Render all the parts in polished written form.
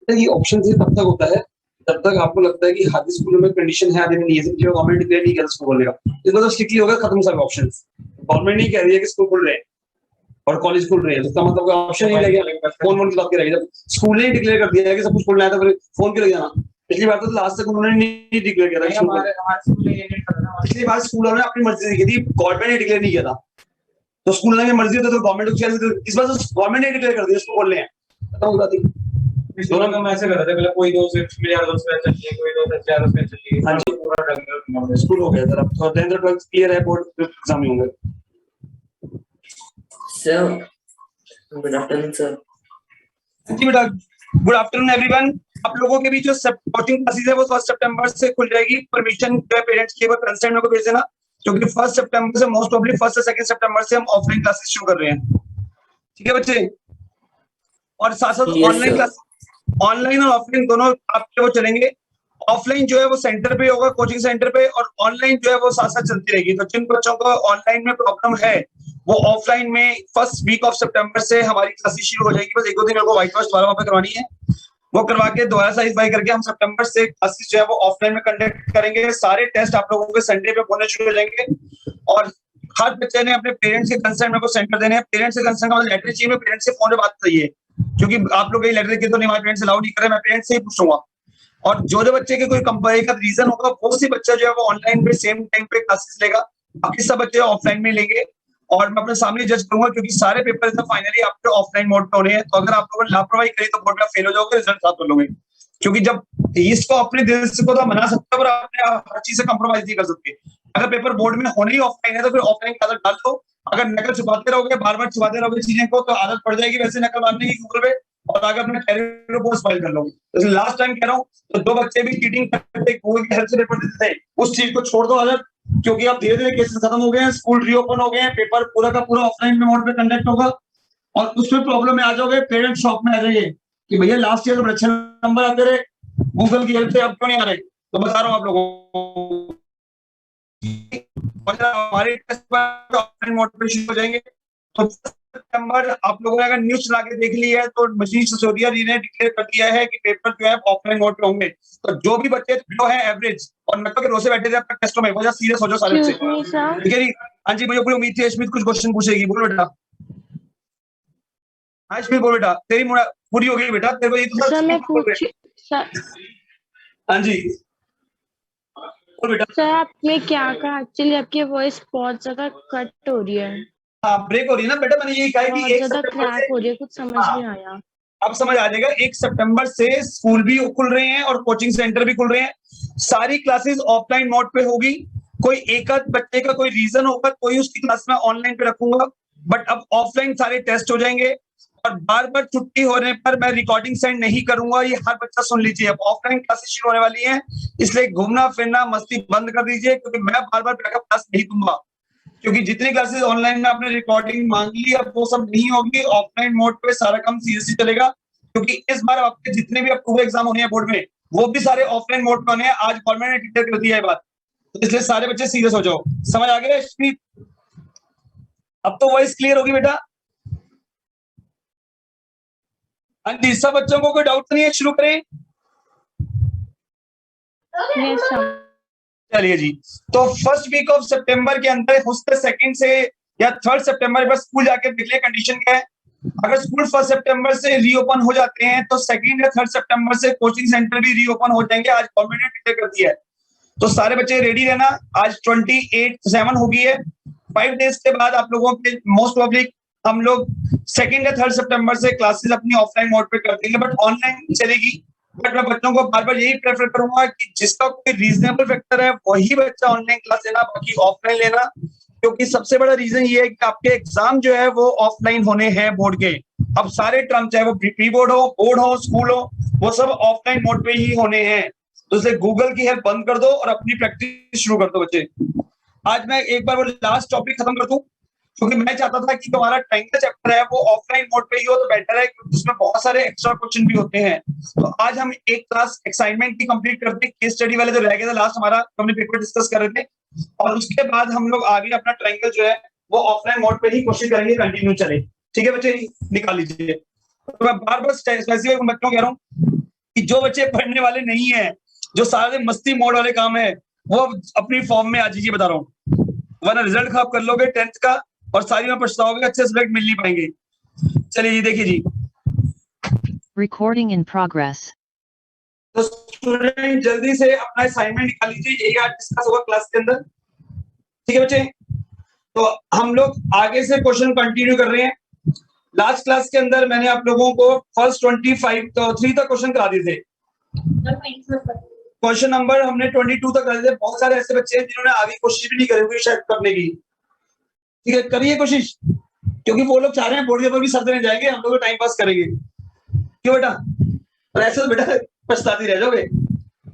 ये ऑप्शन से तब तक होता है जब तक आपको लगता है कि हर स्कूल में कंडीशन है, नहीं है, जो गवर्नमेंट डिक्लेयर नहीं कर स्कूल खोलेगा, इसको तो स्ट्रिक्टली होगा, खत्म सारे ऑप्शन। गवर्नमेंट नहीं कह रही है कि स्कूल खुल रहे हैं और कॉलेज खुल रहे हैं, तो इसका मतलब ऑप्शन ही रह गया, फोन की बात की रहेगी। जब स्कूल ने डिक्लेयर कर दिया है कि सब कुछ खुलना है तो फिर फोन क्यों लग जाना। पिछली बार तो लास्ट तक उन्होंने नहीं डिक्लेयर किया था, पिछली बार स्कूलों ने अपनी मर्जी की थी, गवर्नमेंट ने डिक्लेयर नहीं किया था। तो स्कूल ने मर्जी होता तो गवर्नमेंट को, इस बार तो गवर्नमेंट ने डिक्लेयर कर दिया इसको खोलने हैं, खत्म हो जाती। दोनों में ऐसे कर रहे थे, पहले कोई 2 से मिलियन 2 से चलिए, कोई 2 से 4 से चलिए। हां जी, पूरा रेगुलर स्कूल हो गया सर। अब तो 10th 12th क्लियर है, बोर्ड एग्जाम होंगे। Sir good afternoon sir. जी बेटा, गुड आफ्टरनून एवरीवन। आप लोगों के बीच जो कोचिंग क्लासेस है वो 1 सितंबर से खुल जाएगी। परमिशन पेरेंट्स की कंसर्न मेरे को भेज देना, क्योंकि 1 सितंबर से मोस्ट प्रोबब्ली 1 से 2 सितंबर से हम ऑफलाइन क्लासेस शुरू कर रहे हैं। ठीक है बच्चे, और साथ साथ ऑनलाइन क्लास, ऑनलाइन और ऑफलाइन दोनों आपके वो चलेंगे। ऑफलाइन जो है वो सेंटर पे होगा, कोचिंग सेंटर पे, और ऑनलाइन जो है वो साथ साथ चलती रहेगी। तो जिन बच्चों को ऑनलाइन में प्रॉब्लम है वो ऑफलाइन में फर्स्ट वीक ऑफ सितंबर से हमारी क्लासेस शुरू हो जाएगी। बस 1-2 दिन मेरे को व्हाइट वॉश दोबारा वहां पे करवानी है, वो करवा के दोबारा साइज बाई करके हम सितंबर से क्लासेस जो है वो ऑफलाइन में कंडक्ट करेंगे। सारे टेस्ट आप लोगों के संडे पे होने शुरू हो जाएंगे, और हर बच्चे ने अपने पेरेंट्स के कंसर्न मेरे को सेंड कर देने हैं। पेरेंट्स के कंसर्न का मतलब लेटर चाहिए, पेरेंट्स से फोन पे बात चाहिए, क्योंकि आप लोग ये लेटर लिखे तो नहीं, हमारे पेरेंट्स अलाउ नहीं कर रहे, मैं पेरेंट्स से ही पूछूंगा। और जो जो बच्चे के कोई कंपनी का रीजन होगा वो सी बच्चा जो है वो ऑनलाइन पे सेम टाइम पे क्लासेस लेगा, बाकी सब बच्चे ऑफलाइन में लेंगे। और मैं अपने सामने जज करूंगा, क्योंकि सारे पेपर तो फाइनली आपके ऑफलाइन मोड पे होने हैं। तो अगर आप लोगों ने लापरवाही करी तो बोर्ड में फेल हो जाओगे, रिजल्ट खराब कर लोगे। क्योंकि जब इसको अपने दिल से को तो मना सकते हो, पर अपने हर चीज से कंप्रोमाइज नहीं कर सकते। अगर पेपर बोर्ड में होने ही ऑफलाइन है तो फिर ऑफलाइन की आदत डाल दो। अगर नकल छुपाते रहोगे, बार बार छुपाते रहोगे चीजें को, तो आदत पड़ जाएगी वैसे नकल मारने की गूगल पे, और आगे अपने कैरियर को स्पॉइल कर लोगे। तो लास्ट टाइम कह रहा हूँ, तो 2 बच्चे भी चीटिंग करते गूगल की हेल्प से पेपर देते थे, उस चीज को छोड़ दो आदत, क्योंकि अब धीरे धीरे केसेस खत्म हो गए हैं, स्कूल रीओपन हो गए हैं, पेपर पूरा का पूरा ऑफलाइन में मोड पे कंडक्ट होगा। और उसमें प्रॉब्लम में आ जाओगे, पेरेंट शॉप में आ जाइए कि भैया लास्ट ईयर तो अच्छे नंबर आते रहे गूगल की हेल्प से, अब क्यों नहीं आ रहे। तो बता रहा हूँ आप लोगों को, हमारे टेस्ट ऑफलाइन मोड पे शुरू हो जाएंगे। तो सितंबर आप लोगों ने अगर न्यूज चला के देख ली है तो मजीद सिसोदिया जी ने डिक्लेयर कर दिया है कि पेपर जो है ऑफलाइन मोड पे होंगे। तो जो भी बच्चे जो है एवरेज और नकल के रो से बैठे थे अपने टेस्टों में, वजह सीरियस हो जाओ सारे बच्चे। ठीक है जी। हाँ जी, मुझे पूरी उम्मीद थी अश्मित कुछ क्वेश्चन पूछेगी, बोलो बेटा। हाँ अश्मित बोल बेटा, तेरी पूरी हो गई बेटा, तेरे को ये तो सर मैं पूछ हाँ जी बेटा। सर आपने क्या कहा, एक्चुअली आपकी वॉइस बहुत ज्यादा कट हो रही है। हाँ ब्रेक हो रही है ना बेटा, मैंने यही कहा कि 1 ज्यादा सितंबर क्रैक हो रही है, कुछ समझ नहीं आया। अब समझ आ जाएगा। 1 सितंबर से स्कूल भी खुल रहे हैं और कोचिंग सेंटर भी खुल रहे हैं। सारी क्लासेस ऑफलाइन मोड पे होगी। कोई एक आध बच्चे का कोई रीजन होगा तो ही उसकी क्लास में ऑनलाइन पे रखूंगा, बट अब ऑफलाइन सारे टेस्ट हो जाएंगे। और बार बार छुट्टी होने पर मैं रिकॉर्डिंग सेंड नहीं करूंगा, ये हर बच्चा सुन लीजिए। अब ऑफलाइन क्लासेस शुरू होने वाली हैं, इसलिए घूमना फिरना मस्ती बंद कर दीजिए, क्योंकि मैं बार बार बैकअप क्लास नहीं दूंगा। क्योंकि जितनी क्लासेस ऑनलाइन में आपने रिकॉर्डिंग मांग ली, अब वो सब नहीं होगी। ऑफलाइन मोड पे सारा काम सीरियसली चलेगा, क्योंकि इस बार आपके जितने भी अप्रूवल एग्जाम होने हैं बोर्ड में, वो भी सारे ऑफलाइन मोड पे होने हैं। आज गवर्नमेंट ने डिक्लेयर कर दिया है बात, तो इसलिए सारे बच्चे सीरियस हो जाओ। समझ आ गया स्पीड? अब तो वॉइस क्लियर होगी बेटा। हाँ जी, सब बच्चों को कोई डाउट नहीं है, शुरू करें? चलिए जी। तो फर्स्ट वीक ऑफ सितंबर के अंदर हो सकता है 2nd से या 3rd सितंबर बस स्कूल जाके देख लिया कंडीशन क्या है। अगर स्कूल 1 सितंबर से रीओपन हो जाते हैं तो 2nd या 3rd सितंबर से कोचिंग सेंटर भी रीओपन हो जाएंगे। आज गवर्नमेंट ने डिक्लेयर कर दिया है, तो सारे बच्चे रेडी रहना। आज 28/7 हो गई है। 5 डेज के बाद आप लोगों के मोस्ट प्रोबेबली हम लोग 2nd या 3rd सितंबर से क्लासेस अपनी ऑफलाइन मोड पे कर देंगे, बट ऑनलाइन चलेगी। बट मैं बच्चों को बार बार यही प्रेफर करूंगा कि जिसका कोई रीजनेबल फैक्टर है वही बच्चा ऑनलाइन क्लास लेना, बाकी ऑफलाइन लेना। क्योंकि सबसे बड़ा रीजन ये है कि आपके एग्जाम जो है वो ऑफलाइन होने हैं बोर्ड के। अब सारे टर्म चाहे वो प्री बोर्ड हो, स्कूल हो, वो सब ऑफलाइन मोड पे ही होने हैं। तो इसलिए गूगल की हेल्प बंद कर दो और अपनी प्रैक्टिस शुरू कर दो बच्चे। आज मैं एक बार वो लास्ट टॉपिक खत्म कर दूं, क्योंकि मैं चाहता था कि तुम्हारा ट्रायंगल चैप्टर है वो ऑफलाइन मोड पे ही हो तो बेटर है, क्योंकि उसमें बहुत सारे एक्स्ट्रा क्वेश्चन भी होते हैं। तो आज हम एक क्लास असाइनमेंट की कंप्लीट करते हैं, केस स्टडी वाले जो रह गया था लास्ट हमारा, हमने पेपर डिस्कस कर रहे थे, और उसके बाद हम लोग आगे अपना ट्रायंगल जो है वो ऑफलाइन मोड पे ही कोशिश करेंगे कंटिन्यू चले। ठीक है बच्चे, निकाल लीजिए। तो मैं बार बार स्पेसिफिक बच्चों कह रहा हूँ कि जो बच्चे पढ़ने वाले नहीं है, जो सारे मस्ती मोड वाले काम है, वो अपनी फॉर्म में आ जाइए, बता रहा हूँ, वरना रिजल्ट खराब कर लोगे 10th का और सारी में पछताओगे, अच्छे सब्जेक्ट मिल नहीं पाएंगे। चलिए जी, देखिए जी, Recording in progress. तो स्टूडेंट जल्दी से अपना असाइनमेंट निकाल लीजिए, यही आज डिस्कस होगा क्लास के अंदर। ठीक है बच्चे, तो हम लोग आगे से क्वेश्चन कंटिन्यू कर रहे हैं। लास्ट क्लास के अंदर मैंने आप लोगों को फर्स्ट 25 तो 3 तक क्वेश्चन करा दिए थे। क्वेश्चन नंबर हमने 22 तक करा दिए थे। बहुत सारे ऐसे बच्चे हैं जिन्होंने आगे कोशिश भी नहीं करी हुई शायद करने की। ठीक है, करिए कोशिश, क्योंकि वो लोग चाह रहे हैं बोर्ड के ऊपर भी सर देने जाएंगे, हम लोग टाइम पास करेंगे। क्यों बेटा? और ऐसे तो बेटा पछताती रह जाओगे।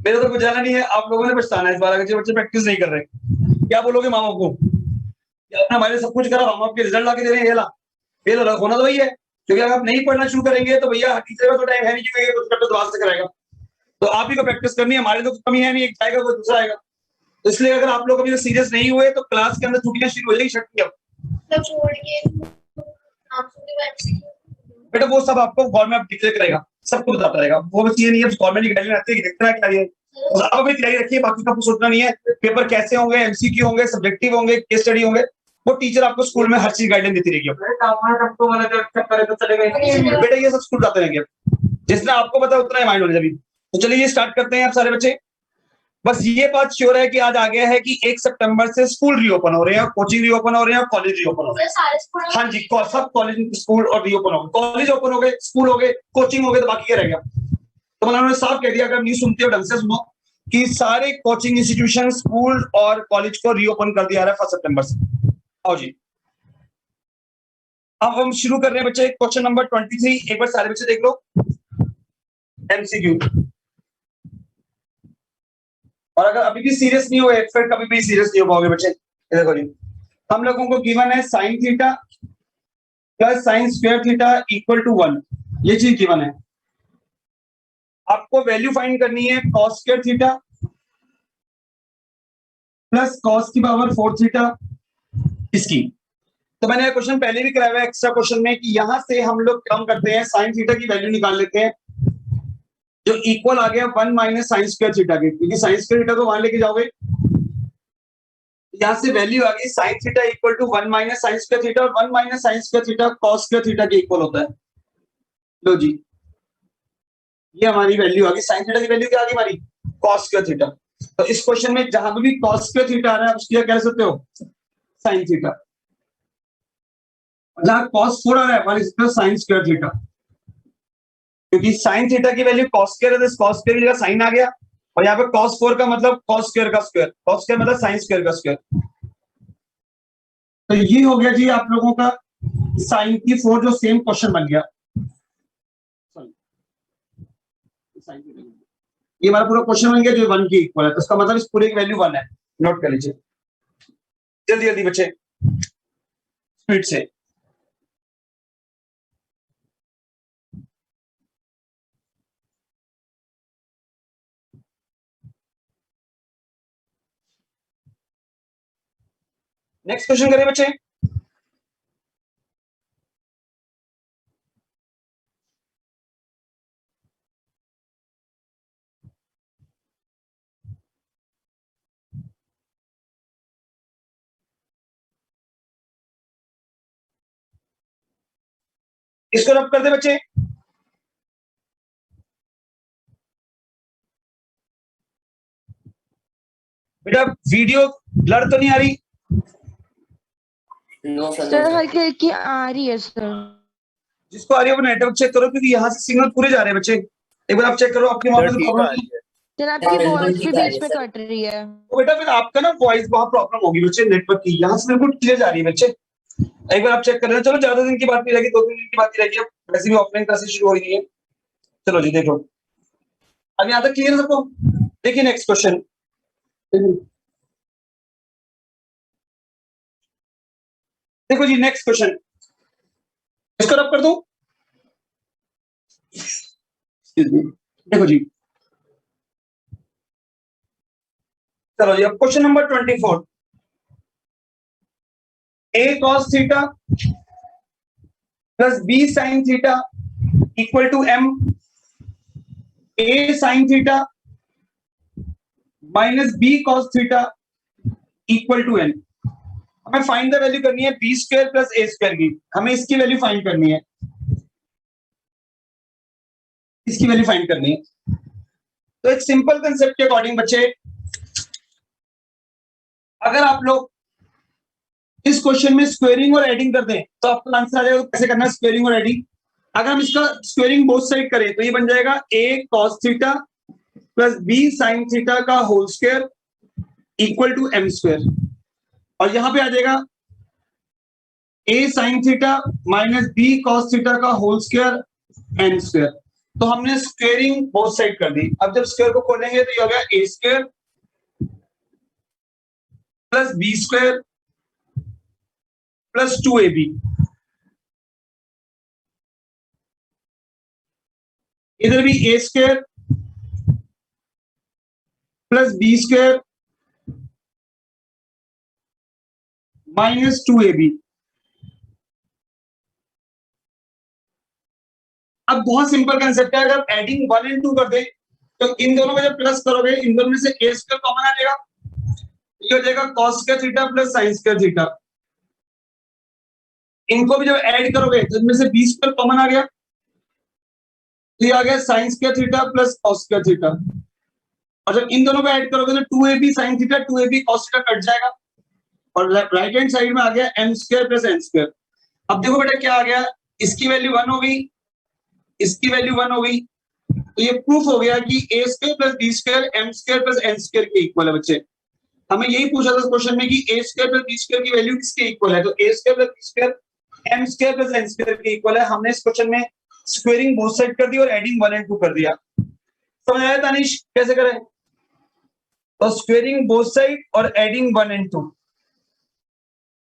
मेरा तो कुछ जाना नहीं है, आप लोगों ने पछताना है इस बार अगर जो बच्चे प्रैक्टिस नहीं कर रहे। क्या बोलोगे माँ बाप को? आपने हमारे सब कुछ करा, हम आपके रिजल्ट लाके दे रहे हैं, ये ला फेल होना तो वही है। क्योंकि अगर आप नहीं पढ़ना शुरू करेंगे तो भैया टीचर का तो टाइम है नहीं, क्योंकि कुछ दोबारा से कराएगा। तो आप ही को प्रैक्टिस करनी है, हमारी तो कमी है नहीं, एक जाएगा कोई दूसरा आएगा। तो इसलिए अगर आप लोग अभी सीरियस नहीं हुए तो क्लास के अंदर छुट्टियां शुरू हो जाएगी छठी। अब बेटा वो सब आपको गवर्नमेंट डिक्लेयर करेगा, सबको बताता रहेगा। वो बस ये नहीं है गवर्नमेंट की गाइडलाइन आती है कि देखना क्या है। और आप अभी तैयारी रखिए, बाकी का कुछ सोचना नहीं है। पेपर कैसे होंगे, एमसीक्यू होंगे, सब्जेक्टिव होंगे, केस स्टडी होंगे, वो टीचर आपको स्कूल में हर चीज गाइडलाइन देती रहेगी। बेटा ये सब स्कूल जाते रहेंगे, जितना आपको पता उतना ही माइंड होना चाहिए। तो चलिए ये स्टार्ट करते हैं आप सारे बच्चे। बस ये बात श्योर है कि आज आ गया है कि 1 सितंबर से स्कूल रीओपन हो रहे हैं, कोचिंग रीओपन हो रहे हैं, कॉलेज रीओपन हो रहे हैं। हाँ जी, सब कॉलेज स्कूल और रीओपन हो गए, कॉलेज ओपन हो गए, स्कूल हो गए, कोचिंग हो गए, तो बाकी क्या रह गया? तो उन्होंने साफ कह दिया, अगर नहीं सुनते हो ढंग से सुनो, कि सारे कोचिंग इंस्टीट्यूशन, स्कूल और कॉलेज को रीओपन कर दिया रहा है 1 सितंबर से। आओ जी, अब हम शुरू कर रहे हैं बच्चे। क्वेश्चन नंबर 23, एक बार सारे बच्चे देख लो, एमसीक्यू। और अगर अभी भी सीरियस नहीं हुए फिर कभी भी सीरियस नहीं हो पाओगे बच्चे। देखो जी, हम लोगों को गिवन है sine theta plus sine square theta equal to 1, ये चीज गिवन है। आपको वैल्यू फाइंड करनी है cos square theta plus cos की पावर 4 थीटा इसकी। तो मैंने क्वेश्चन पहले भी कराया हुआ है एक्स्ट्रा क्वेश्चन में कि यहां से हम लोग काम करते हैं, साइन थीटा की वैल्यू निकाल लेते हैं, जो इक्वल आ गया 1 माइनस साइन स्क्वायर थीटा के, क्योंकि साइन स्क्वायर थीटा को वहां लेके जाओगे, यहां से वैल्यू आ गई sine theta equal to 1 minus sine square theta, और 1 minus sine square theta cos square theta के इक्वल होता है। लो जी, ये हमारी वैल्यू आ गई। साइन थीटा की वैल्यू क्या आ गई हमारी? Cos square theta. तो इस क्वेश्चन में जहां भी कॉस स्क्वायर थीटा आ रहा है उसकी क्या कह सकते हो? Sine theta. जहां cos 4 आ रहा है वहां लिख सकते हो साइन स्क्वायर थीटा, क्योंकि साइन थीटा की वैल्यू cos स्क्वायर है, तो cos स्क्वायर की जगह साइन आ गया। और यहाँ पे cos 4 का मतलब cos स्क्वायर का स्क्वायर, cos स्क्वायर मतलब साइन स्क्वायर का स्क्वायर। तो ये हो गया जी आप लोगों का साइन की 4 जो सेम क्वेश्चन बन गया। ये हमारा पूरा क्वेश्चन बन गया जो 1 की इक्वल है, तो इसका मतलब इस पूरे की वैल्यू 1 है। नोट कर लीजिए जल्दी जल्दी बच्चे, स्पीड से। नेक्स्ट क्वेश्चन करें बच्चे। इसको रब कर दे बच्चे। बेटा वीडियो ब्लर तो नहीं आ रही? नो सर, सर हल्की हल्की आ रही है सर। जिसको आ रही है वो नेटवर्क चेक करो, क्योंकि यहाँ से सिग्नल पूरे जा रहे हैं बच्चे। एक बार आप चेक करो आपके वहां पे प्रॉब्लम नहीं है। सर आपकी बिल्कुल वॉइस भी ठीक आ रही बीच है में सर। कट रही है। तो बेटा फिर आपका ना वॉइस वहां प्रॉब्लम होगी बच्चे, नेटवर्क की। यहाँ से बिल्कुल क्लियर जा रही है बच्चे, एक बार आप चेक कर लेना। चलो ज्यादा दिन की बात नहीं रहेगी, 2-3 दिन की बात ही रहेगी, अब वैसे भी ऑफलाइन क्लासेस शुरू हो रही है। चलो जी देखो, अब यहाँ तक क्लियर है सबको? देखिए नेक्स्ट क्वेश्चन, देखो जी नेक्स्ट क्वेश्चन, इसको रब कर दो। देखो जी, चलो जी अब question number 24। a cos theta plus b sin theta equal to m, a sin theta minus b cos theta equal to n। हमें फाइंड द वैल्यू करनी है बी स्क्वायर प्लस ए स्क्वायर की, हमें इसकी वैल्यू फाइंड करनी है, इसकी value find करनी है। तो एक सिंपल कंसेप्ट के अकॉर्डिंग बच्चे, अगर आप लोग इस क्वेश्चन में स्क्वेयरिंग और एडिंग कर दें तो आपको आंसर आ जाएगा। कैसे करना है स्क्वेयरिंग और एडिंग? अगर हम इसका स्क्वेयरिंग बोथ साइड करें तो ये बन जाएगा a cos theta plus b sin theta का whole square equal to m square, और यहां पे आ जाएगा a sin theta minus b cos theta का होल स्क्वायर n स्क्वायर। तो हमने स्क्वेयरिंग बोथ साइड कर दी। अब जब स्क्वायर को खोलेंगे तो ये हो गया a square plus b square plus 2ab, इधर भी a square plus b square minus 2ab। अब बहुत सिंपल कंसेप्ट है, अगर एडिंग 1 और 2 कर दे तो इन दोनों में जब प्लस करोगे इन दोनों में से a स्क्वायर कॉमन आ जाएगा, ये हो जाएगा cos square theta plus sin square theta. इनको भी जब ऐड करोगे तो इनमें से b स्क्वायर कॉमन आ गया, तो ये आ गया sin square theta plus cos square theta. और जब इन दोनों को ऐड करोगे तो 2ab sin theta 2ab cos theta cut जाएगा, और राइट हैंड साइड में आ गया m square plus n square. अब देखो बेटा क्या आ गया, इसकी वैल्यू 1 हो गई, इसकी वैल्यू 1 हो गई, तो ये प्रूफ हो गया कि a square plus b square m square plus n square के इक्वल है। बच्चे हमें यही पूछा था क्वेश्चन में कि a square plus b square की वैल्यू किसके इक्वल है, तो a square plus b square m square plus n square के इक्वल है। हमने इस क्वेश्चन में स्क्वेयरिंग बोथ साइड कर दी और एडिंग 1 और 2 कर दिया। समझ आया तानिश कैसे करें? तो स्क्वेयरिंग बोथ साइड और एडिंग 1 और 2।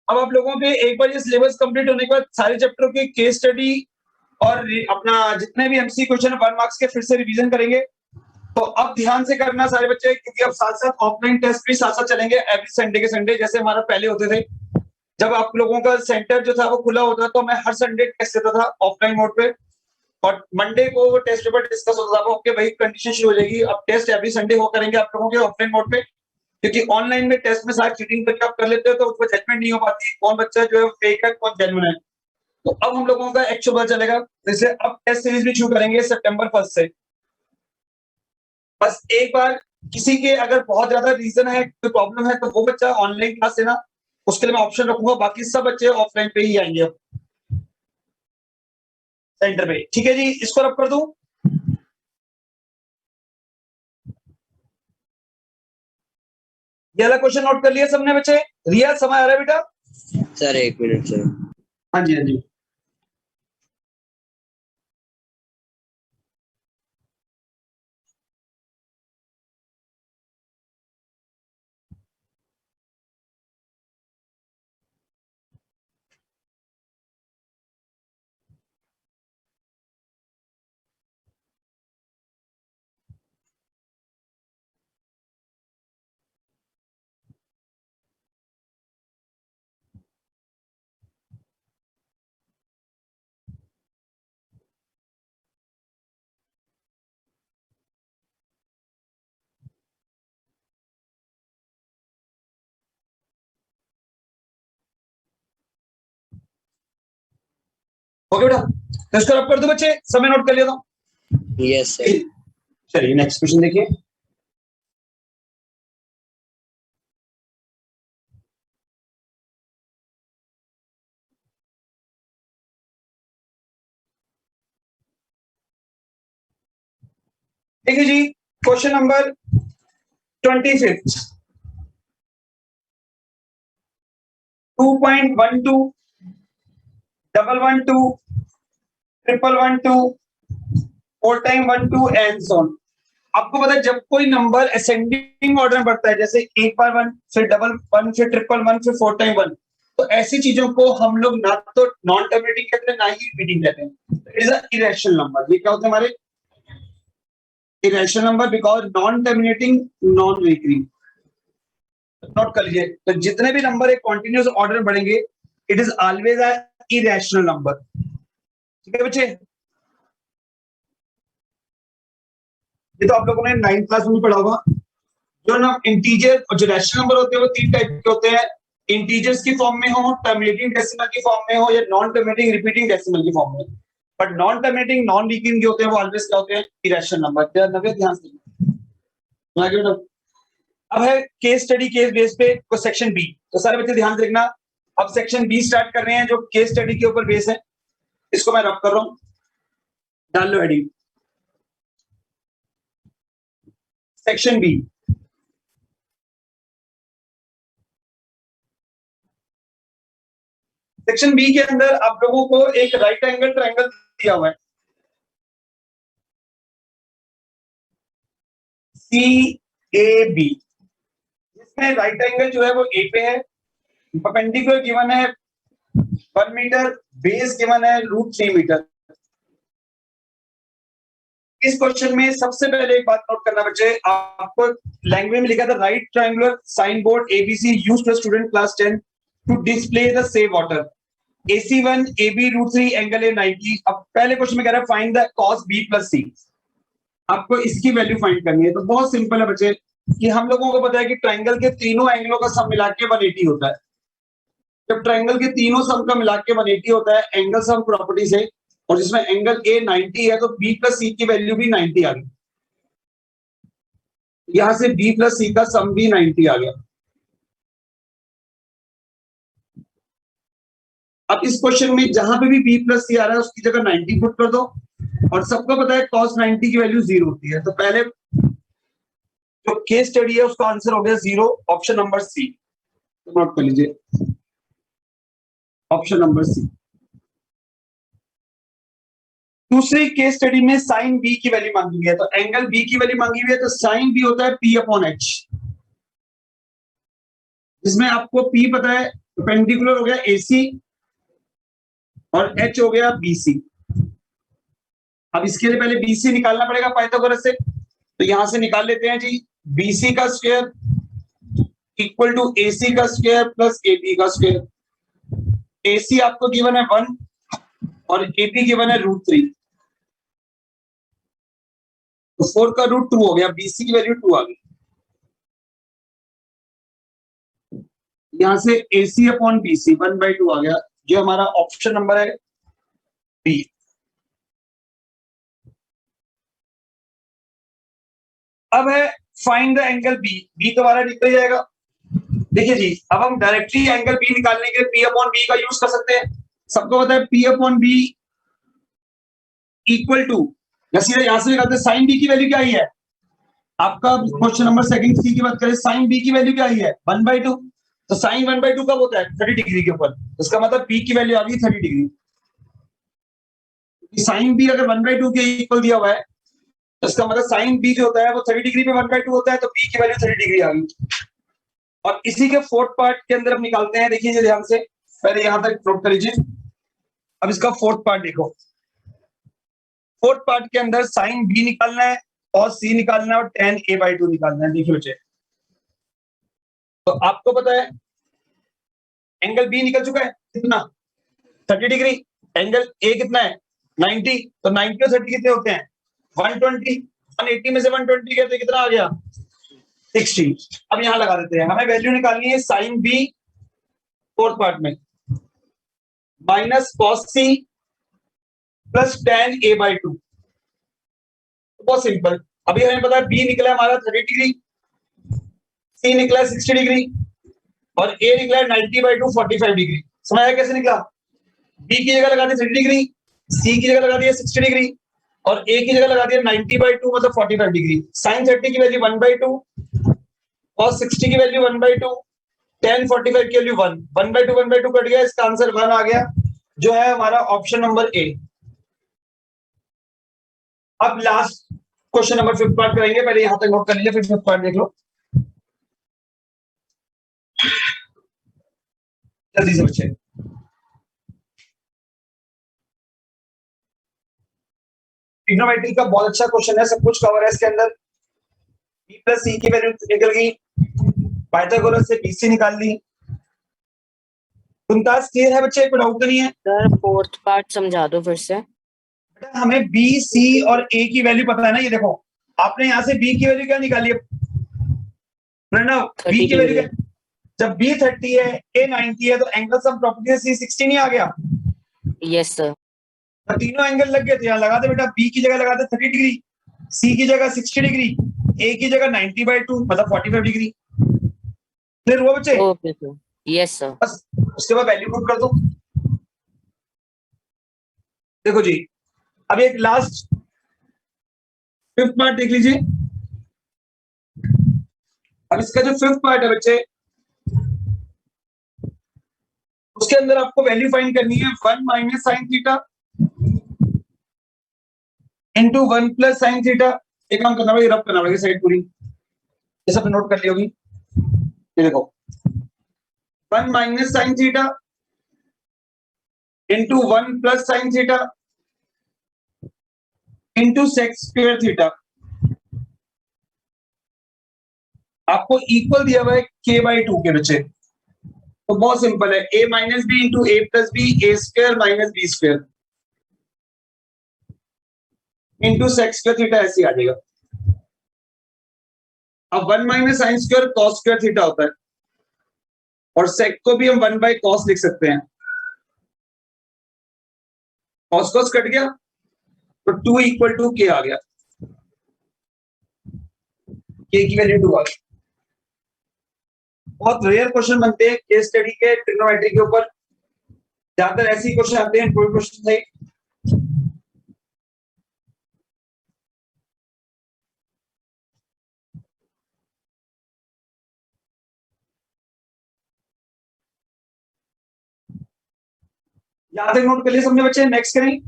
अब आप लोगों के एक बार ये सिलेबस कंप्लीट होने के बाद सारे चैप्टर के केस स्टडी और अपना जितने भी एमसी क्वेश्चन 1 मार्क्स के फिर से रिवीजन करेंगे। तो अब ध्यान से करना सारे बच्चे, क्योंकि अब साथ साथ ऑफलाइन टेस्ट भी साथ साथ चलेंगे एवरी संडे के संडे, जैसे हमारा पहले होते थे। जब आप लोगों का सेंटर जो था वो खुला होता था तो मैं हर संडे टेस्ट देता था ऑफलाइन मोड पे, और मंडे को वो टेस्ट पेपर डिस्कस होता था। आपके वही कंडीशन शुरू हो जाएगी, अब टेस्ट एवरी संडे हो करेंगे आप लोगों के ऑफलाइन मोड पे, क्योंकि ऑनलाइन में टेस्ट में सारी चीटिंग करके आप कर लेते हो तो उसको जजमेंट नहीं हो पाती कौन बच्चा जो है फेक है कौन जेन्युइन है। तो अब हम लोगों का एक्चुअल पता चलेगा। जैसे अब टेस्ट सीरीज भी शुरू करेंगे सितंबर 1 से। बस एक बार किसी के अगर बहुत ज्यादा रीजन है, कोई प्रॉब्लम है, तो वो बच्चा ऑनलाइन क्लास देना, उसके लिए मैं ऑप्शन रखूंगा। बाकी सब बच्चे ऑफलाइन पे ही आएंगे अब सेंटर पे। ठीक है जी, इसको रब कर दूं। ये वाला क्वेश्चन नोट कर लिया सबने बच्चे? रिया समय आ रहा है बेटा? Sir 1 minute sir. हाँ जी हाँ जी। ओके बेटा, तो इसको रब कर दो बच्चे, समय नोट कर लिया था। Yes sir. चलिए नेक्स्ट क्वेश्चन देखिए। देखिए जी, question number 25, 2.12, 112, 112, 4 time 12 and so on. आपको पता है जब कोई नंबर असेंडिंग ऑर्डर में बढ़ता है, जैसे एक बार 1 फिर 111 फिर 111 फिर 4 टाइम 1, तो ऐसी चीजों को हम लोग ना तो नॉन टर्मिनेटिंग कहते हैं ना ही रिपीटिंग कहते हैं। It is a irrational number. ये क्या होता है हमारे irrational number, because non terminating non recurring. Note कर लीजिए, तो जितने भी नंबर एक कॉन्टिन्यूस ऑर्डर में बढ़ेंगे it is always a irrational number. ठीक है बच्चे, ये तो आप लोगों ने 9th क्लास में भी पढ़ा होगा। जो ना इंटीजर और जो रैशनल नंबर होते हैं वो 3 टाइप के होते हैं, इंटीजर्स की फॉर्म में हो, टर्मिनेटिंग डेसिमल की फॉर्म में हो, या नॉन टर्मिनेटिंग रिपीटिंग डेसिमल की फॉर्म में। बट नॉन टर्मिनेटिंग नॉन वीकिंग जो होते हैं वो ऑलवेज क्या होते हैं, इरेशनल नंबर। ध्यान से अब है केस स्टडी, केस बेस पे को सेक्शन बी। तो सारे बच्चे ध्यान से देखना, अब सेक्शन बी स्टार्ट कर रहे हैं जो केस स्टडी के ऊपर बेस है। इसको मैं रब कर रहा हूं, डाल लो heading section B. Section B के अंदर आप लोगों को एक राइट एंगल ट्रायंगल दिया हुआ है, CAB, जिसमें राइट एंगल जो है वो ए पे है, परपेंडिकुलर गिवन है 1 मीटर, बेस गिवन है √3 मीटर। इस क्वेश्चन में सबसे पहले एक बात नोट करना बच्चे, आपको लैंग्वेज में लिखा था right triangular sign board ABC used by student class 10 to display the save water, AC1 AB √3 angle है 90। अब पहले क्वेश्चन में कह रहा है find the cos B + C, आपको इसकी वैल्यू फाइंड करनी है। तो बहुत सिंपल है बच्चे कि हम लोगों को पता है कि ट्रायंगल के तीनों एंगलों का सम मिला के 180 होता है। जब ट्रायंगल के तीनों सम का मिला के 180 होता है एंगल सम प्रॉपर्टी से, और जिसमें एंगल A 90 है तो B + C की वैल्यू भी 90 आ गई। यहां से B + C का सम भी 90 आ गया। अब इस क्वेश्चन में जहां पे भी B + C आ रहा है उसकी जगह 90 पुट कर दो, और सबको पता है cos 90 की वैल्यू 0 होती है। तो पहले जो केस स्टडी है उसका आंसर हो गया 0, ऑप्शन नंबर C। तो नोट कर लीजिए ऑप्शन नंबर C। दूसरी केस स्टडी में साइन B की वैल्यू मांगी हुई है, तो एंगल B की वैल्यू मांगी हुई है, तो साइन B होता है P/H, जिसमें आपको P पता है, परपेंडिकुलर हो गया AC और H हो गया BC। अब इसके लिए पहले BC निकालना पड़ेगा पाइथागोरस से, तो यहां से निकाल लेते हैं जी। BC का स्क्वायर इक्वल टू AC का स्क्वायर प्लस AB का स्क्वायर। AC आपको गिवन है 1 और AB गिवन है √3, तो 4 का √2 हो गया, BC की वैल्यू 2 आ गई। यहां से AC/BC 1/2 आ गया, जो हमारा ऑप्शन नंबर है बी। अब है फाइंड द एंगल बी तो हमारा निकल जाएगा। देखिए जी, अब हम डायरेक्टली एंगल बी निकालने के लिए P/B का यूज कर सकते हैं। सबको पता है P/B इक्वल टू, सीधे यहां से निकालते हैं, साइन B की वैल्यू क्या आई है आपका, क्वेश्चन नंबर सेकंड C की बात करें, साइन B की वैल्यू क्या आई है 1/2। तो साइन 1/2 कब होता है 30 डिग्री के ऊपर, इसका मतलब P की वैल्यू आ गई 30 डिग्री। साइन B अगर 1/2 के इक्वल दिया हुआ है तो इसका मतलब साइन B जो होता है वो 30 डिग्री पे 1/2 होता है, तो P की वैल्यू 30 डिग्री आ गई। और इसी के फोर्थ पार्ट के अंदर हम निकालते हैं, देखिए ध्यान से, पहले यहां तक नोट कर लीजिए। अब इसका फोर्थ पार्ट देखो, फोर्थ पार्ट के अंदर साइन B निकालना है और C निकालना है और tan A/2 निकालना है। देखिए बच्चे, तो आपको पता है एंगल B निकल चुका है कितना 30 डिग्री, एंगल A कितना है 90, तो 90 और 30 कितने होते हैं 120, 180 में से 120 गए तो कितना आ गया 60। अब यहां लगा देते हैं, हमें वैल्यू निकालनी है साइन B फोर्थ पार्ट में minus cos C plus tan A/2। बहुत सिंपल, अभी हमें पता है B निकला है हमारा 30 डिग्री, C निकला है 60 डिग्री और A निकला है 90/2 45 डिग्री। समझ आया कैसे निकला? B की जगह लगा दी 30 डिग्री, C की जगह लगा दिया 60 डिग्री और A की जगह लगा दिया 90/2 मतलब 45 डिग्री। sin 30 की वैल्यू 1/2 और 60 की वैल्यू 1/2, tan 45 की वैल्यू 1, 1/2 कट गया, इसका आंसर 1 आ गया, जो है हमारा ऑप्शन नंबर A। अब लास्ट क्वेश्चन नंबर 5 पार्ट करेंगे, पहले यहां तक नोट कर लीजिए फिर 5 पार्ट देख लो जल्दी से बच्चे। ट्रिग्नोमेट्री का बहुत अच्छा क्वेश्चन है, सब कुछ कवर है इसके अंदर। B + C की वैल्यू निकल गई, पाइथागोरस से BC निकाल ली, मुमताज क्लियर है बच्चे, कोई डाउट तो नहीं है? सर फोर्थ पार्ट समझा दो फिर से। बेटा हमें बी सी और ए की वैल्यू पता है ना, ये देखो आपने यहाँ से बी की वैल्यू क्या निकाली है प्रणव? बी की वैल्यू क्या? जब बी 30 है ए 90 है तो एंगल सम प्रॉपर्टी सी 60 नहीं आ गया? Yes sir. तो तीनों एंगल लग गए थे, यहाँ लगा दे बेटा, बी की जगह लगा दे 30 डिग्री, सी की जगह 60 डिग्री, ए की जगह 90/2 मतलब 45 डिग्री। क्लियर हुआ बच्चे? Okay sir. Yes sir. बस उसके बाद वैल्यू पुट कर दो। देखो जी अब एक लास्ट फिफ्थ पार्ट देख लीजिए। अब इसका जो फिफ्थ पार्ट है बच्चे, उसके अंदर आपको वैल्यू फाइंड करनी है 1 minus sine theta into 1 plus sine theta. एक काम करना पड़ेगा, रब करना पड़ेगा साइड पूरी, ये सब नोट कर ली होगी। ये देखो 1 minus sine theta into 1 plus sine theta into sec square theta. आपको इक्वल दिया हुआ है k/2 के बच्चे, तो बहुत सिंपल है, a minus B into A plus B, A square minus B square into sec square theta, ऐसे आ जाएगा। अब 1 minus sine square cos square theta होता है, और सेक को भी हम 1/cos लिख सकते हैं। कॉस कॉस कट गया तो 2 = k आ गया, k की वैल्यू 2 आ गई। बहुत रेयर क्वेश्चन बनते हैं केस स्टडी के ट्रिग्नोमेट्री के ऊपर, ज्यादातर ऐसे ही क्वेश्चन आते हैं, इंपॉर्टेंट क्वेश्चन है। याद है, नोट कर लिए समझे बच्चे? नेक्स्ट करें।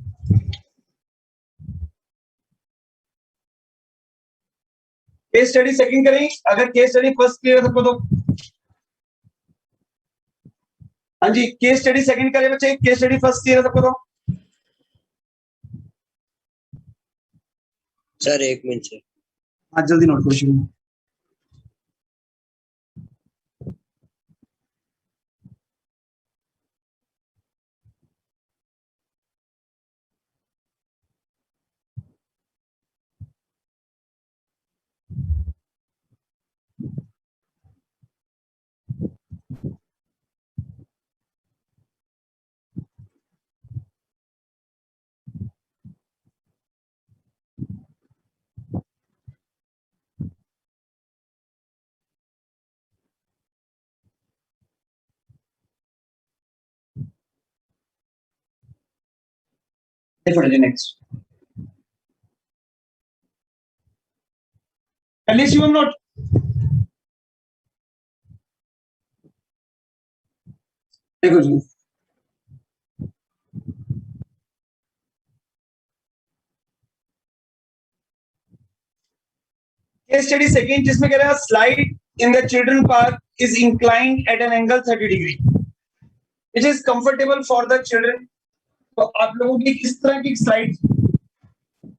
केस स्टडी सेकंड करें, अगर केस स्टडी फर्स्ट क्लियर है सबको तो हाँ जी, केस स्टडी सेकंड करें बच्चे, केस स्टडी फर्स्ट क्लियर है सबको तो? सर एक मिनट सर। हाँ जल्दी नोट करो शुरू। देखो नेक्स्ट एटलीस्ट यू नोट। देखो जी केस स्टडी सेकंड, जिसमें कह रहा है slide in the children park is inclined at an angle 30 degree which is comfortable for the children. तो आप लोगों की किस तरह की स्लाइड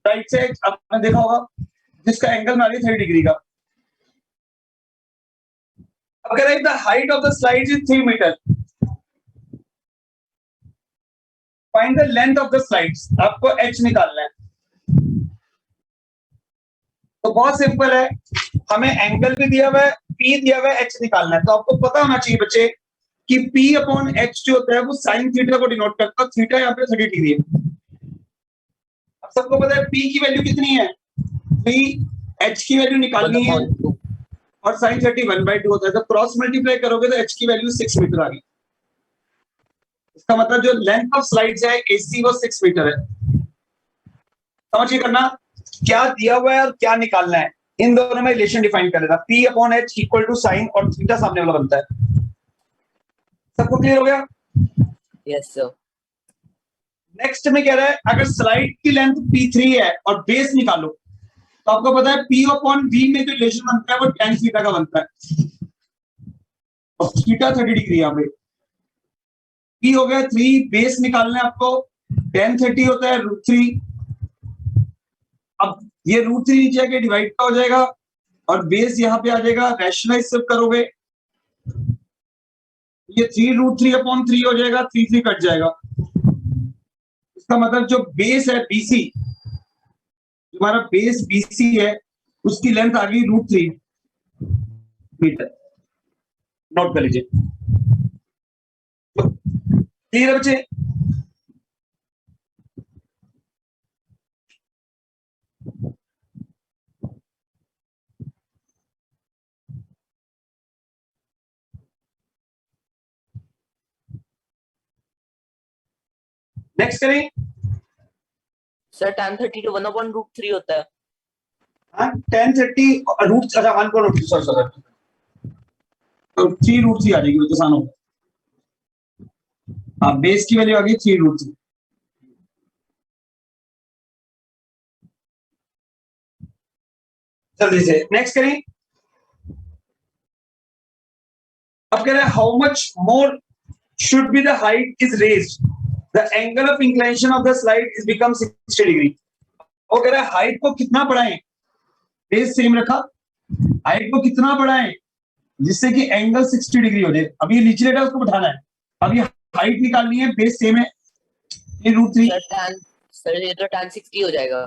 राइट से आपने देखा होगा जिसका एंगल मान लीजिए 30 डिग्री का। अगर if the height of the slide is 3 metre, find the length of the slides, आपको h निकालना है। तो बहुत सिंपल है, हमें एंगल भी दिया हुआ है, p दिया हुआ है, h निकालना है। तो आपको पता होना चाहिए बच्चे कि p/h जो होता है वो साइन थीटा को डिनोट करता है, थीटा यहाँ पे 30 डिग्री है। अब सबको पता है p की वैल्यू कितनी है, 3, h की वैल्यू निकालनी है और साइन 30 1/2 होता है। तो क्रॉस मल्टीप्लाई करोगे तो h की वैल्यू 6 मीटर आ गई। इसका मतलब जो लेंथ ऑफ स्लाइड्स है AC वो 6 मीटर है। समझिए करना, क्या दिया हुआ है और क्या निकालना है, इन दोनों में रिलेशन डिफाइन कर लेना। p/h = साइन और थीटा सामने वाला बनता है। सबको क्लियर हो गया? Yes sir. नेक्स्ट में कह रहा है अगर स्लाइड की लेंथ p3 है और बेस निकालो, तो आपको पता है p/v में जो रिलेशन बनता है वो tan थीटा का बनता है, और थीटा 30 डिग्री यहाँ पे। p हो गया 3, बेस निकालना है आपको, tan 30 होता है √3। अब ये √3 नीचे आके डिवाइड का हो जाएगा और बेस यहाँ पे आ जाएगा, रैशनलाइज सिर्फ करोगे, ये 3√3/3 हो जाएगा, 3 कट जाएगा। इसका मतलब जो बेस है BC, हमारा बेस BC है, उसकी लेंथ आ गई √3 मीटर। नोट कर लीजिए। क्लियर है बच्चे? नेक्स्ट करें। सर tan 30 to 1/√3 होता है। हाँ, 1030 रूट, अच्छा 1/√3, सॉरी तो 3√3 आ जाएगी, तो आसान होगा। हाँ, बेस की वैल्यू आ गई 3√3। जल्दी से नेक्स्ट करें। अब कह रहे हैं how much more should be the height is raised, the angle of inclination of the slide is become 60 degree। वो कह रहा है हाइट को कितना बढ़ाएं, बेस सेम रखा, हाइट को कितना बढ़ाएं जिससे कि एंगल 60 डिग्री हो जाए। अब ये नीचे लेटा उसको बढ़ाना है। अब ये हाइट निकालनी है, बेस सेम है, ये √3। सर ये तो tan 60 हो जाएगा।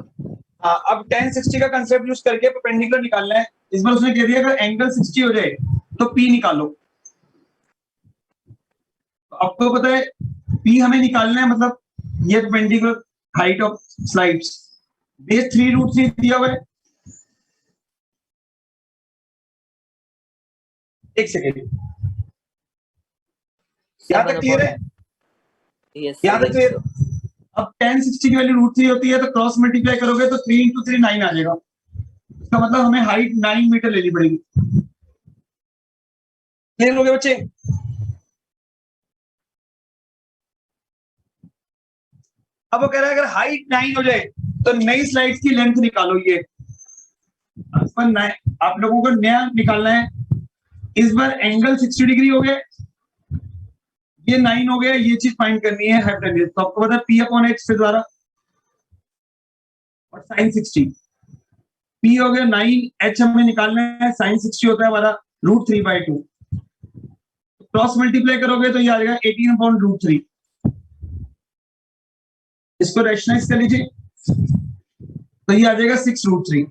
हाँ, अब tan 60 का कंसेप्ट यूज करके परपेंडिकुलर निकालना है। इस बार उसने कह दिया अगर एंगल 60 हो जाए तो P निकालो। आपको पता है P हमें निकालना है, मतलब ये perpendicular height of slides, base 3√3 दिया हुआ है। एक सेकेंड, यहां तक क्लियर है? यस यहां तक क्लियर? अब tan 60 की वैल्यू √3 होती है, तो क्रॉस मल्टीप्लाई करोगे तो 3 × 3 9 आ जाएगा। इसका मतलब हमें हाइट 9 मीटर लेनी पड़ेगी। क्लियर हो गए बच्चे? अब वो कह रहा है अगर हाइट 9 हो जाए तो नई स्लाइड्स की लेंथ निकालो। ये आप लोगों को नया निकालना है। इस बार एंगल 60 डिग्री हो गया, ये 9 हो गया, ये चीज फाइंड करनी है हाइपोटेन्यूज। तो आपको पता है P/H के द्वारा, और sin 60, P हो गया 9, H हमें निकालना है, sin 60 होता है हमारा √3/2। क्रॉस मल्टीप्लाई करोगे तो ये आ जाएगा 18/√3। इसको रैशनलाइज कर लीजिए तो ये आ जाएगा 6√3।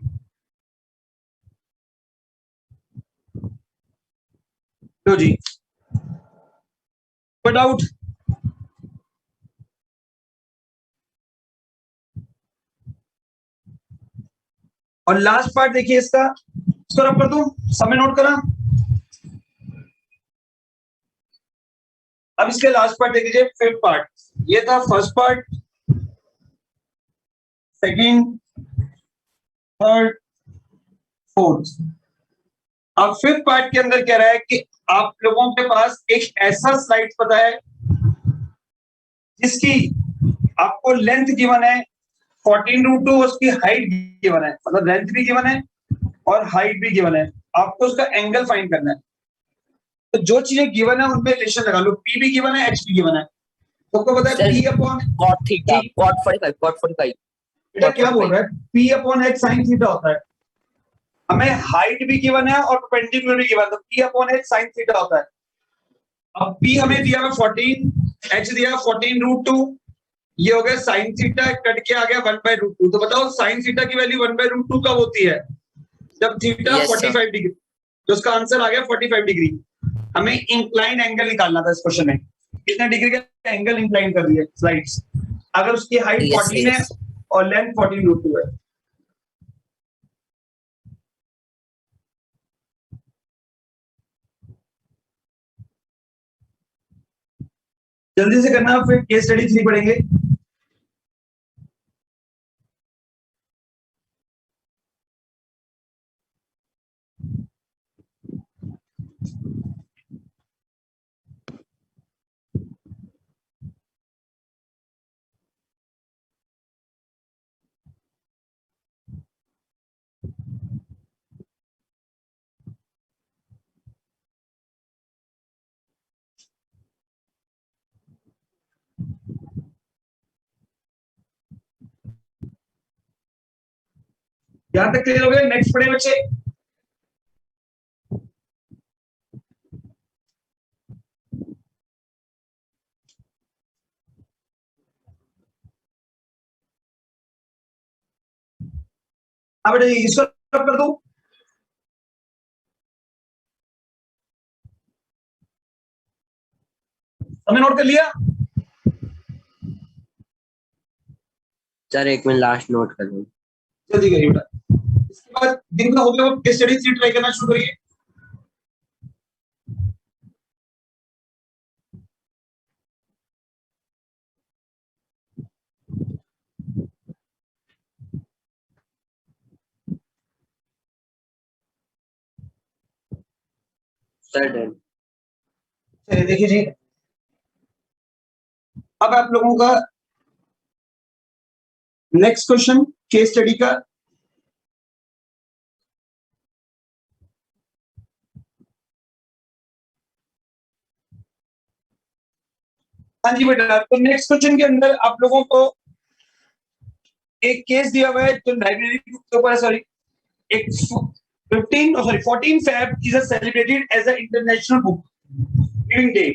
तो जी कोई डाउट? और लास्ट पार्ट देखिए इसका, इसको रब कर दूं, समय नोट करा। अब इसके लास्ट पार्ट देख लीजिए, फिफ्थ पार्ट। ये था first part, second, third, fourth. अब फिफ्थ पार्ट के अंदर कह रहा है कि आप लोगों के पास एक ऐसा स्लाइड पता है जिसकी आपको लेंथ गिवन है 14√2, उसकी हाइट गिवन है, मतलब लेंथ भी गिवन है और हाइट भी गिवन है। आपको उसका एंगल फाइंड करना है। तो जो चीजें गिवन है उनमें रिलेशन लगा लो। P भी गिवन है, H भी गिवन है। तो आपको पता है cot थीटा, cot 45। बेटा क्या बोल रहा है? P/H sin थीटा होता है। हमें हाइट भी गिवन है और परपेंडिकुलर भी गिवन है, तो P/H sin थीटा होता है। अब P हमें दिया है 14, H दिया 14√2, ये हो गया sin थीटा, कट के आ गया 1/√2। तो बताओ sin थीटा की वैल्यू 1/√2 कब होती है? जब थीटा 45 डिग्री। तो उसका आंसर आ गया 45 डिग्री। हमें इंक्लाइन एंगल निकालना था इस क्वेश्चन में, कितने डिग्री का एंगल इंक्लाइन कर रही है स्लाइड्स। अगर उसकी हाइट 14 है और लेंथ 14√2 है। जल्दी से करना, फिर केस स्टडी 3 पढ़ेंगे। यहां तक क्लियर हो गया? नेक्स्ट पढ़े बच्चे। हाँ बेटा जी, इसको रब कर दो। हमने नोट कर लिया। सर एक मिनट लास्ट नोट कर दूं। जल्दी करिए बेटा। इसके बाद दिन का हो गया, केस स्टडी से ट्राई करना शुरू करिए। Sir done. चलिए देखिए जी, अब आप लोगों का नेक्स्ट क्वेश्चन केस स्टडी का। हाँ जी बेटा, तो नेक्स्ट क्वेश्चन के अंदर आप लोगों को एक केस दिया हुआ है जो लाइब्रेरी के ऊपर है। सॉरी, एक 14 Feb is celebrated as an international book reading day,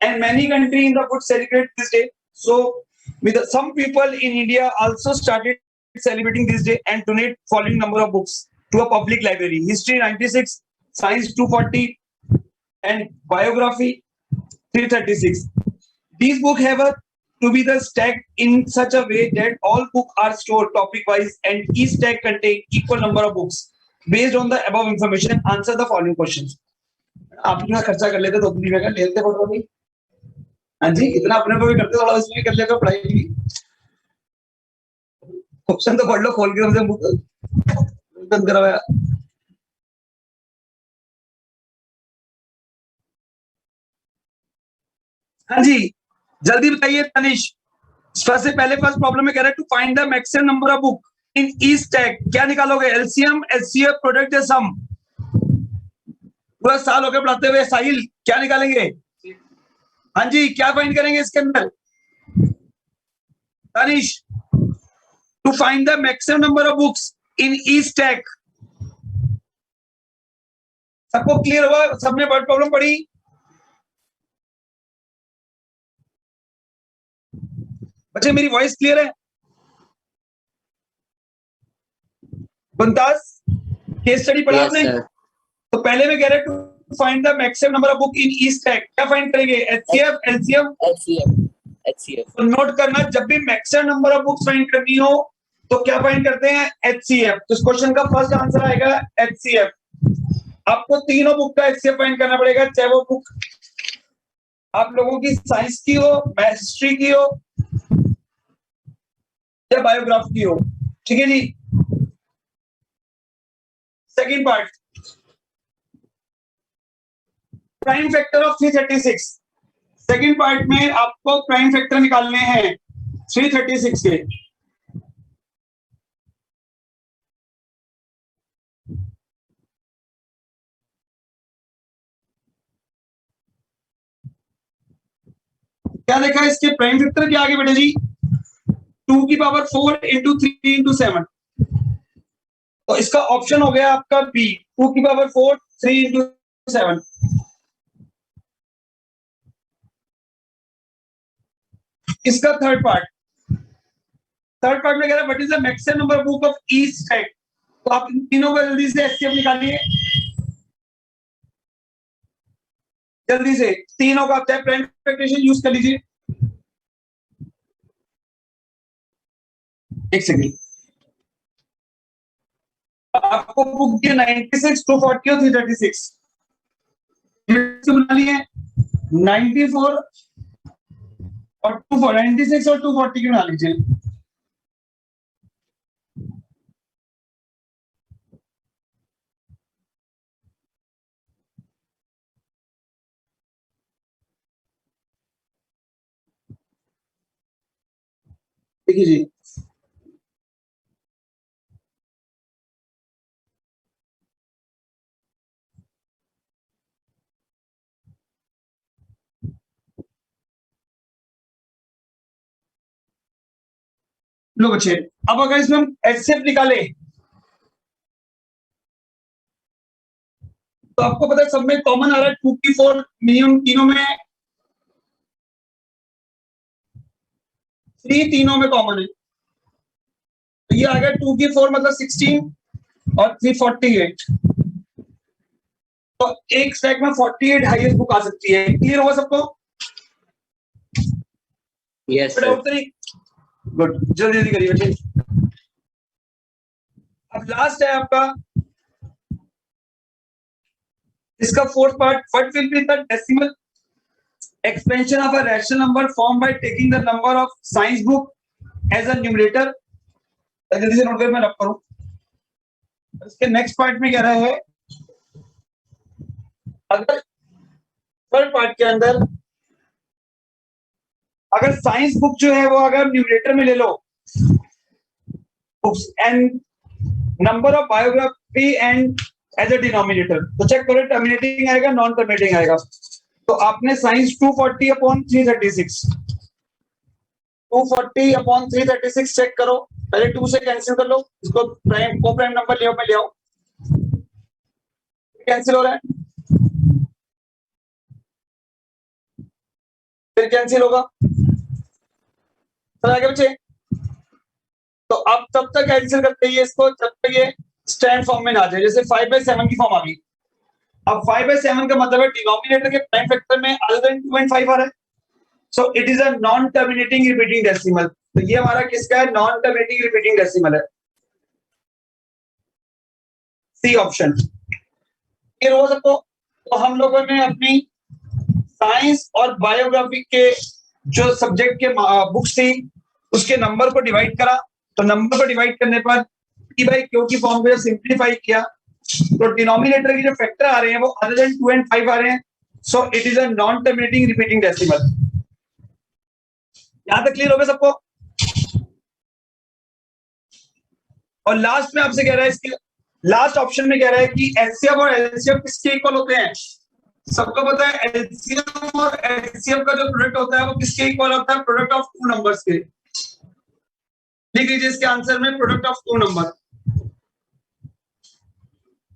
and many countries in the world celebrate this day. So, with some people in India also started celebrating this day and donate following number of books to a public library: history 96, science 240, and biography 336. These books have to be stacked in such a way that all books are stored topic wise and each stack contains equal number of books. Based on the above information, answer the following questions. आप इतना खर्चा कर लेते तो अपनी जगह ले लेते फोटो भी। हाँ जी, इतना अपने को भी करते थोड़ा उसमें कर लेगा पढ़ाई भी। क्वेश्चन तो पढ़ लो खोल के, हमसे बुक बंद करवाया। हाँ जी, जल्दी बताइए तनिष। सबसे पहले फर्स्ट प्रॉब्लम में कह रहा है to find the maximum number of book in each tag. क्या निकालोगे? एलसीएम, एचसीएफ, प्रोडक्ट या सम? पूरा साल हो गया पढ़ाते हुए। साहिल क्या निकालेंगे? हाँ जी, क्या फाइंड करेंगे इसके अंदर? Tanish, to find the maximum number of books in each tag. सबको क्लियर हुआ? सबने वर्ड प्रॉब्लम पढ़ी? बच्चे मेरी वॉइस क्लियर है? मुमताज, केस स्टडी पढ़ा आपने? तो पहले में कह रहे to find the maximum number of book in each tag. क्या फाइंड करेंगे? HCF, LCM, HCF। तो नोट करना, जब भी maximum number of books find करनी हो तो क्या फाइंड करते हैं? एचसीएफ। तो इस क्वेश्चन का फर्स्ट आंसर आएगा एचसीएफ। आपको तीनों बुक का एचसीएफ फाइंड करना पड़ेगा, चाहे वो बुक आप लोगों की साइंस की हो, हिस्ट्री की हो या बायोग्राफी की हो। ठीक है जी। Second part, prime factor of 336। Second part में आपको प्राइम फैक्टर निकालने हैं 336 के। क्या देखा इसके प्राइम फैक्टर के आगे बेटे जी? 2 की पावर 4 इंटू 3 इंटू 7। तो इसका ऑप्शन हो गया आपका बी, 2 की पावर 4 3 इंटू 7। इसका थर्ड पार्ट में कह रहा है what is the maximum number book of each tag. तो आप इन तीनों का जल्दी से एचसीएफ निकालिए, जल्दी से तीनों का। चाहे प्राइम फैक्टराइजेशन यूज कर लीजिए। एक सेकंड, आपको बुक दिया 96, 240 और 336 बना लिए। 94 और 96 और 240 के बना लीजिए। देखिए जी, लो बच्चे, अब अगर इसमें हम एचसीएफ निकाले तो आपको पता है सब में कॉमन आ रहा है 2 की 4 मिनिमम, तीनों में 3 तीनों में कॉमन है। तो ये आ गया 2 की 4 मतलब 16, और 348, तो एक स्टैक में 48 हाईएस्ट बुक आ सकती है। क्लियर होगा सबको? Yes sir. डाउट नहीं? गुड, जल्दी जल्दी करिए बच्चे। अब लास्ट है आपका इसका fourth part, what will be the decimal expansion of a rational number formed by taking the number of science book as a numerator। जल्दी से नोट कर, मैं रब करूं। इसके नेक्स्ट पार्ट में कह रहा है, अगर थर्ड पार्ट के अंदर अगर साइंस बुक जो है वो अगर न्यूमरेटर में ले लो books and number of biography and as a denominator, तो चेक करो टर्मिनेटिंग आएगा नॉन टर्मिनेटिंग आएगा। तो आपने साइंस 240 अपॉन 336, 240 अपॉन 336 चेक करो, पहले 2 से कैंसिल कर लो, इसको प्राइम को प्राइम नंबर ले आओ, मैं ले आओ, कैंसिल हो रहा है, फिर कैंसिल होगा, समझ आ गया बच्चे? तो अब तब तक कैंसिल करते ही इसको जब तक ये स्टैंड फॉर्म में ना आ जाए, जैसे 5/7 की फॉर्म आ गई। अब 5/7 का मतलब है डिनोमिनेटर के प्राइम फैक्टर में अदर देन 2.5 आ रहा है, so it is a non terminating repeating decimal. तो ये हमारा किसका है? नॉन टर्मिनेटिंग रिपीटिंग डेसिमल है, सी ऑप्शन। क्लियर हो सबको? तो हम लोगों ने अपनी साइंस और बायोग्राफी के जो सब्जेक्ट के बुक्स थी उसके नंबर को डिवाइड करा, तो नंबर को डिवाइड करने पर पी बाई क्यू की फॉर्म को सिंप्लीफाई किया, तो डिनोमिनेटर की जो फैक्टर आ रहे हैं वो अदर देन 2 and 5 आ रहे हैं, so it is a non terminating repeating decimal. यहां तक क्लियर हो गया सबको? और लास्ट में आपसे कह रहा है, इसके लास्ट ऑप्शन में कह रहा है कि एलसीएम और एलसीएम किसके इक्वल होते हैं? सबको पता है एलसीएम और एलसीएम का जो प्रोडक्ट होता है वो किसके इक्वल होता है? प्रोडक्ट ऑफ टू नंबर्स के। लिख लीजिए इसके आंसर में प्रोडक्ट ऑफ टू नंबर।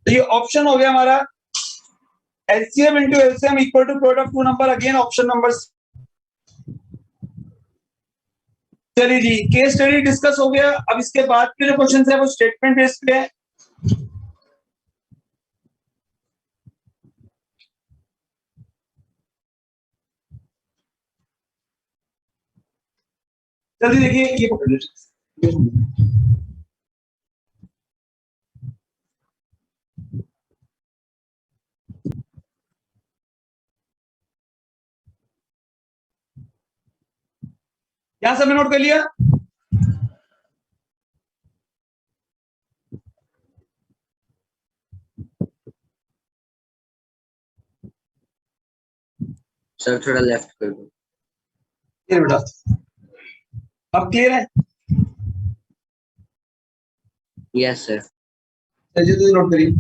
तो ये ऑप्शन हो गया हमारा LCM into LCM equal to product of two number, again option number. चलिए जी, केस स्टडी डिस्कस हो गया। अब इसके बाद के जो क्वेश्चन है वो स्टेटमेंट बेस्ड पे है। जल्दी देखिए, ये पकड़ लीजिए। यहां से मैं नोट कर लिया। सर थोड़ा लेफ्ट कर दो। ये बेटा अब क्लियर है? Yes sir. चलिए नोट करिए।